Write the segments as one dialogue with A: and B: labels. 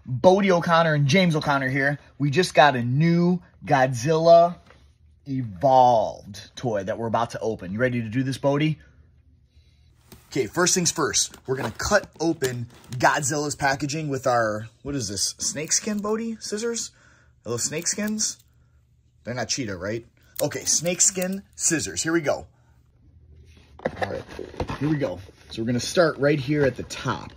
A: Bodie O'Connor and James O'Connor here. We just got a new Godzilla Evolved toy that we're about to open. You ready to do this, Bodie? Okay, first things first. We're going to cut open Godzilla's packaging with our, what is this, snakeskin, Bodie? Scissors? Little snakeskins? They're not cheetah, right? Okay, snakeskin scissors. Here we go. All right, here we go. So we're going to start right here at the top.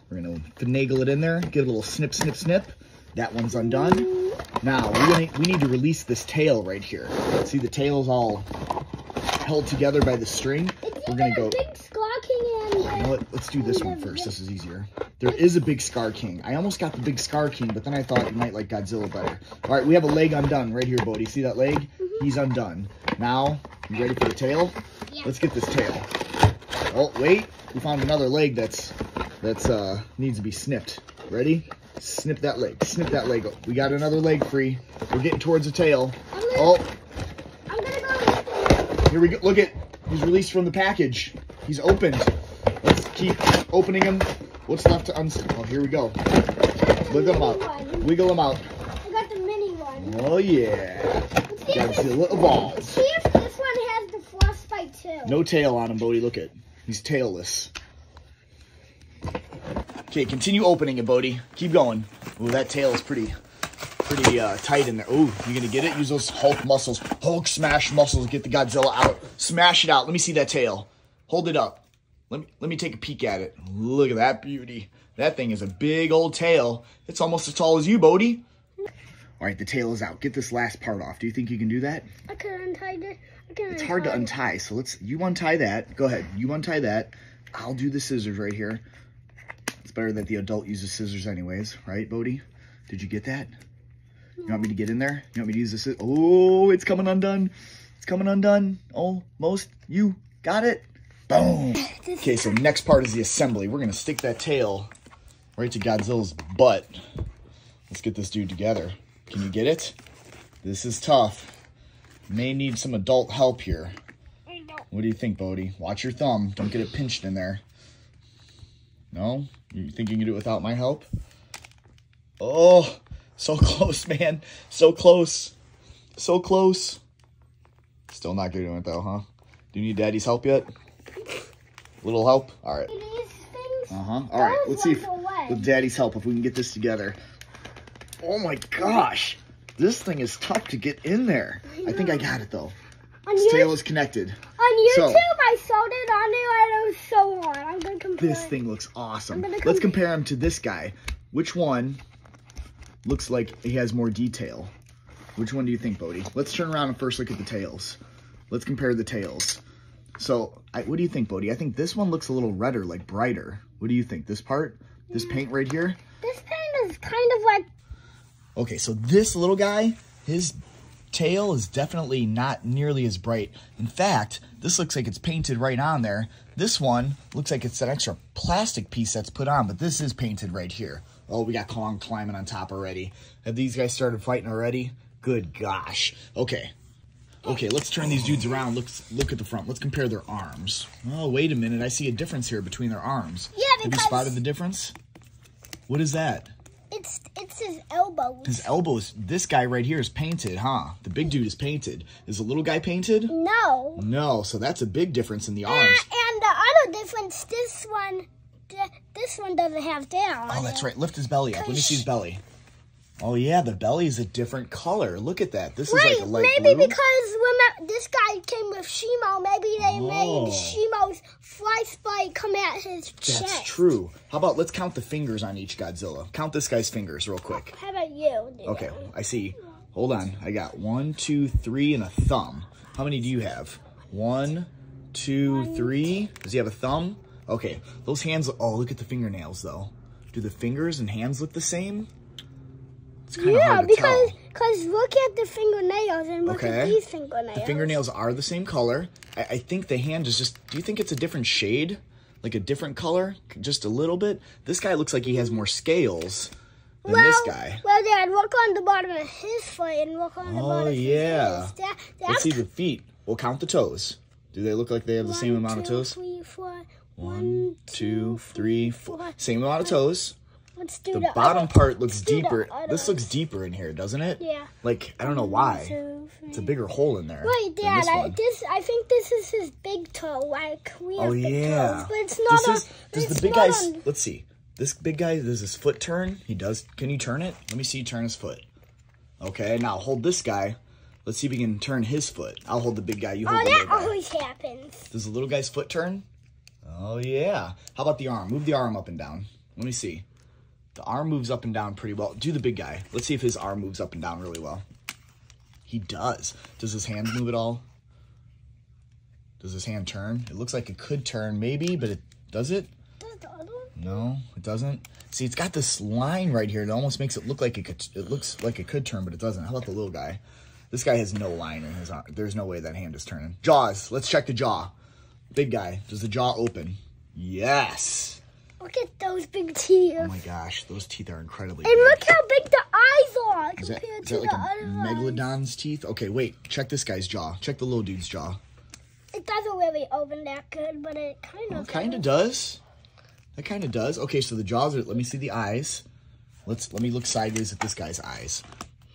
A: We're going to finagle it in there, give it a little snip, snip, snip. That one's undone. Now, we need to release this tail right here. See, the tail's all held together by the string. We're going to go...
B: Big Scar King and...
A: You know what? Let's do this one first. This is easier. There is a Big Scar King. I almost got the Big Scar King, but then I thought you might like Godzilla better. All right, we have a leg undone right here, Bodie. See that leg? He's undone. Now, you ready for the tail?
B: Yeah.
A: Let's get this tail. Oh, wait. We found another leg that's needs to be snipped. Ready? Snip that leg. Snip that leg. We got another leg free. We're getting towards the tail.
B: I'm gonna go.
A: Here we go. Look at, he's released from the package. He's opened. Let's keep opening him. What's left to unsnip? Oh, here we go. Wiggle him out. Wiggle him out.
B: I got the mini one.
A: Oh, yeah. Godzilla Evolved.
B: Let's see if this one has the frostbite too.
A: No tail on him, Bodie. Look at, he's tailless. Okay, continue opening it, Bodie. Keep going. Ooh, that tail is pretty tight in there. Ooh, you gonna get it? Use those Hulk muscles. Hulk smash muscles. Get the Godzilla out. Smash it out. Let me see that tail. Hold it up. Let me take a peek at it. Look at that beauty. That thing is a big old tail. It's almost as tall as you, Bodie. All right, the tail is out. Get this last part off. Do you think you can do that?
B: I can untie it.
A: It's hard to untie, so you untie that. Go ahead. You untie that. I'll do the scissors right here. It's better that the adult uses scissors anyways, right, Bodie? Did you get that? You want me to get in there? You want me to use the scissors? Oh, it's coming undone. It's coming undone. Almost. You got it. Boom. Okay, so next part is the assembly. We're going to stick that tail right to Godzilla's butt. Let's get this dude together. Can you get it? This is tough. May need some adult help here. What do you think, Bodie? Watch your thumb. Don't get it pinched in there. No? You think you can do it without my help? Oh, so close, man. So close. So close. Still not doing it, though, huh? Do you need Daddy's help yet? Little help? All right. All right, let's see if with Daddy's help, if we can get this together. Oh, my gosh. This thing is tough to get in there. I think I got it, though. This tail is connected.
B: On YouTube, I saw it on there and it was so hard. I'm going to compare.
A: This thing looks awesome. Let's compare him to this guy. Which one looks like he has more detail? Which one do you think, Bodie? Let's turn around and first look at the tails. Let's compare the tails. So, what do you think, Bodie? I think this one looks a little redder, like brighter. What do you think? This part? This paint right here?
B: This paint is kind of like...
A: Okay, so this little guy, his tail is definitely not nearly as bright. In fact, this looks like it's painted right on there. This one looks like it's an extra plastic piece that's put on, but this is painted right here. Oh, we got Kong climbing on top already. Have these guys started fighting already? Good gosh. Okay. Okay, let's turn these dudes around. Look at the front. Let's compare their arms. Oh, wait a minute. I see a difference here between their arms.
B: Yeah, because...
A: Have you spotted the difference? What is that?
B: It's his elbows.
A: His elbows. This guy right here is painted, huh? The big dude is painted. Is the little guy painted?
B: No.
A: No, so that's a big difference in the arms.
B: And the other difference, this one doesn't have that.
A: Oh, that's right. Lift his belly up. Let me see his belly. Oh, yeah, the belly is a different color. Look at that. This is like a light
B: maybe
A: blue.
B: because when this guy came with Shimo, maybe they made Shimo's frostbite come out his chest.
A: That's true. How about let's count the fingers on each Godzilla. Count this guy's fingers real quick.
B: How about you?
A: Okay, I see. Hold on. I got 1, 2, 3, and a thumb. How many do you have? 1, 2, 3. Does he have a thumb? Okay, those hands. Oh, look at the fingernails, though. Do the fingers and hands look the same? It's kind of hard to tell.
B: Because look at the fingernails and look at these fingernails.
A: The fingernails are the same color. I think the hand is just... Do you think it's a different shade? Like a different color? Just a little bit? This guy looks like he has more scales than this guy.
B: Well, Dad, look on the bottom of his foot and look on the bottom of his face.
A: Let's see the feet. We'll count the toes. Do they look like they have the same amount of toes?
B: 1, 2, 3, 4.
A: 1, 2, 3, 4. Same amount of toes.
B: Let's do
A: The bottom part looks
B: do the
A: deeper.
B: other.
A: This looks deeper in here, doesn't it?
B: Yeah.
A: Like, I don't know why.
B: 2, 3.
A: It's a bigger hole in there.
B: Wait,
A: than
B: Dad,
A: this one.
B: I think this is his big toe. Like, we have big toes, but it's not
A: Does the big guy's, let's see. This big guy, does his foot turn? He does. Can you turn it? Let me see you turn his foot. Okay, now hold this guy. Let's see if we can turn his foot. I'll hold the big guy. You hold the little
B: that
A: guy.
B: always happens.
A: Does the little guy's foot turn? Oh, yeah. How about the arm? Move the arm up and down. Let me see. The arm moves up and down pretty well. Do the big guy. Let's see if his arm moves up and down really well. He does. Does his hand move at all? Does his hand turn? It looks like it could turn maybe, but does it?
B: Does the other one?
A: No, it doesn't. See, it's got this line right here that almost makes it look like it looks like it could turn, but it doesn't. How about the little guy? This guy has no line in his arm. There's no way that hand is turning. Jaws. Let's check the jaw. Big guy. Does the jaw open? Yes.
B: Look at those big teeth.
A: Oh my gosh, those teeth are incredibly
B: And
A: big.
B: look how big the eyes are
A: Is
B: compared
A: that
B: to
A: like
B: the
A: a
B: other ones.
A: megalodon's teeth? Okay, wait. Check this guy's jaw. Check the little dude's jaw.
B: It doesn't really open that good, but it kind of
A: Kind of does. That kind of does. Okay, so the jaws are. Let me see the eyes. Let me look sideways at this guy's eyes.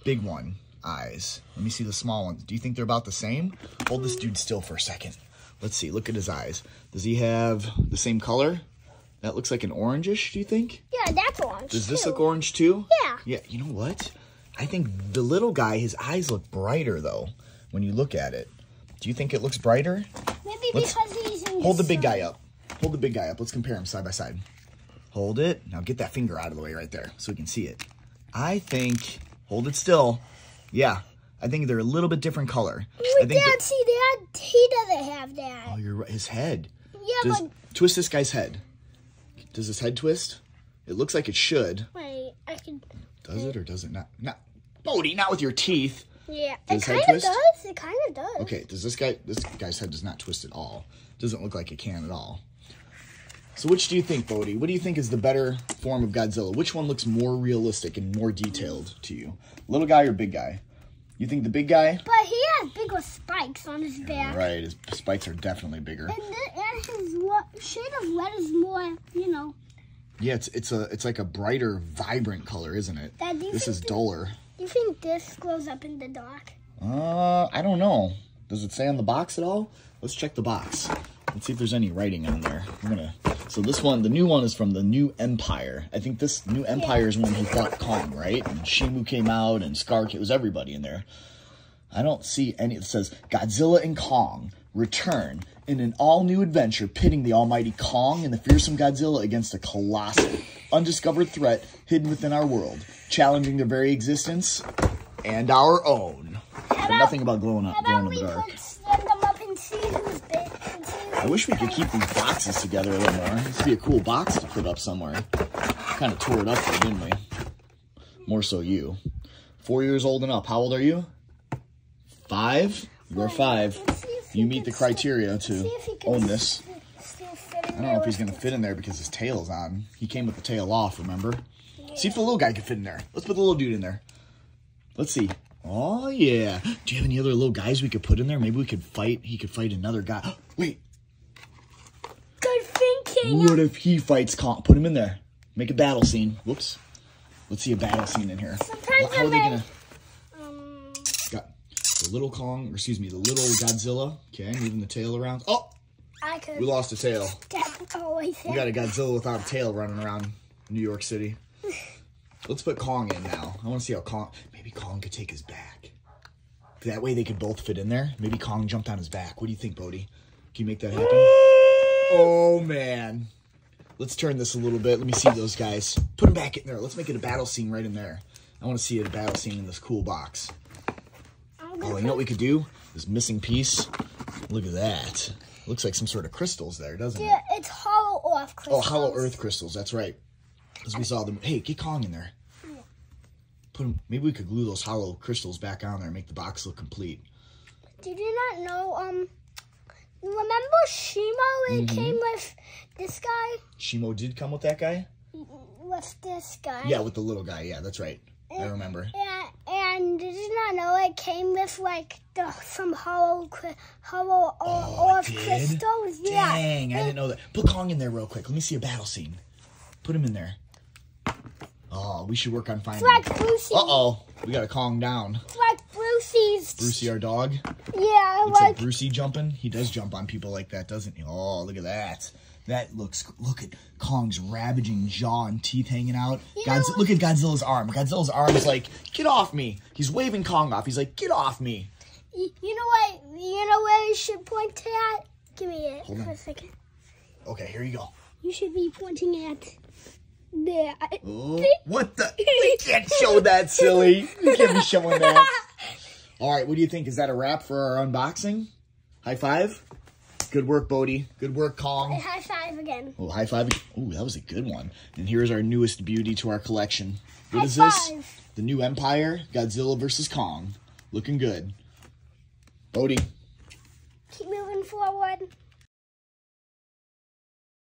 A: Big one, eyes. Let me see the small ones. Do you think they're about the same? Hold this dude still for a second. Let's see. Look at his eyes. Does he have the same color? That looks like an orangish, do you think?
B: Yeah, that's orange.
A: Does this
B: too.
A: look orange too?
B: Yeah.
A: Yeah, you know what? I think the little guy, his eyes look brighter though, when you look at it. Do you think it looks brighter?
B: Maybe because he's in
A: Hold the big guy up. Hold the big guy up. Let's compare them side by side. Hold it. Now get that finger out of the way right there so we can see it. I think, hold it still. Yeah, I think they're a little bit different color. I think
B: Dad, see that? He doesn't have that.
A: oh, you're right. His head.
B: Yeah,
A: Twist this guy's head. Does his head twist? It looks like it should.
B: wait, I can...
A: Does it or does it not? Not, Bodie, not with your teeth.
B: Yeah,
A: Does
B: it
A: his head
B: kind of
A: twist?
B: does. It kind of does.
A: Okay, does this guy's head does not twist at all. Doesn't look like it can at all. So which do you think, Bodie? What do you think is the better form of Godzilla? Which one looks more realistic and more detailed to you? Little guy or big guy? You think the big guy?
B: But he has bigger spikes on his back.
A: Right, his spikes are definitely bigger.
B: And his shade of red is more, you know.
A: Yeah, it's like a brighter, vibrant color, isn't it?
B: Dad, do you
A: This
B: think
A: is duller.
B: Do you think this glows up in the dark?
A: I don't know. Does it say on the box at all? Let's check the box. Let's see if there's any writing on there. So this one, the new one is from the New Empire. I think this New Empire is when he fought Kong, right? And Shimu came out and Scar, it was everybody in there. I don't see any. It says Godzilla and Kong return in an all-new adventure pitting the almighty Kong and the fearsome Godzilla against a colossal, undiscovered threat hidden within our world, challenging their very existence and our own. But nothing about glowing in the dark.
B: Stand them up and see who's big.
A: I wish we could keep these boxes together a little more. This would be a cool box to put up somewhere. Kind of tore it up there, didn't we? More so you. 4 years old and up. How old are you? 5? You're 5. You meet the criteria to own this. I don't know if he's going to fit in there because his tail's on. He came with the tail off, remember? Yeah. See if the little guy can fit in there. Let's put the little dude in there. Let's see. Oh, yeah. Do you have any other little guys we could put in there? Maybe we could fight. He could fight another guy. Wait.
B: Good thinking.
A: What if he fights Kong? Put him in there. Make a battle scene. Whoops. Let's see a battle scene in here.
B: Sometimes
A: How are they going to... Got the little Kong, or excuse me, the little Godzilla. Okay, moving the tail around. Oh! We lost a tail. We got a Godzilla without a tail running around New York City. Let's put Kong in now. I want to see how Kong... Maybe Kong could take his back. That way they could both fit in there. Maybe Kong jumped on his back. What do you think, Bodie? Can you make that happen? Oh, man. Let's turn this a little bit. Let me see those guys. Put them back in there. Let's make it a battle scene right in there. I want to see a battle scene in this cool box. Oh, you know what we could do? This missing piece. Look at that. Looks like some sort of crystals there, doesn't it?
B: Yeah, it's hollow earth crystals.
A: Oh, hollow earth crystals. That's right. Because we saw them. Hey, get Kong in there. Put him. Maybe we could glue those hollow crystals back on there and make the box look complete.
B: Did you not know, remember Shimo? It came with this guy?
A: Shimo did come with that guy?
B: With this guy.
A: Yeah, with the little guy. Yeah, that's right. I remember.
B: Yeah, and did you not know it came with, like, some hollow earth crystals? Yeah.
A: Dang, I didn't know that. Put Kong in there real quick. Let me see a battle scene. Put him in there. Oh, we should work on finding.
B: It's like Brucey.
A: Uh-oh. We got a Kong down.
B: It's like Brucey's.
A: Brucey, our dog?
B: Yeah,
A: Looks like Brucey jumping. He does jump on people like that, doesn't he? Oh, look at that. That looks, look at Kong's ravaging jaw and teeth hanging out. Look at Godzilla's arm. Godzilla's arm is like, get off me. He's waving Kong off. He's like, get off me.
B: You know what? You know where you should point at? Give me it for a second.
A: Okay, here you go.
B: You should be pointing at there.
A: Oh, what the? We can't show that, silly. We can't be showing that. All right, what do you think? Is that a wrap for our unboxing? High five? Good work, Bodie. Good work, Kong.
B: High five again.
A: Oh, high five. Oh, that was a good one. And here's our newest beauty to our collection. What is
B: High
A: this?
B: five.
A: The new Empire, Godzilla versus Kong. Looking good. Bodie.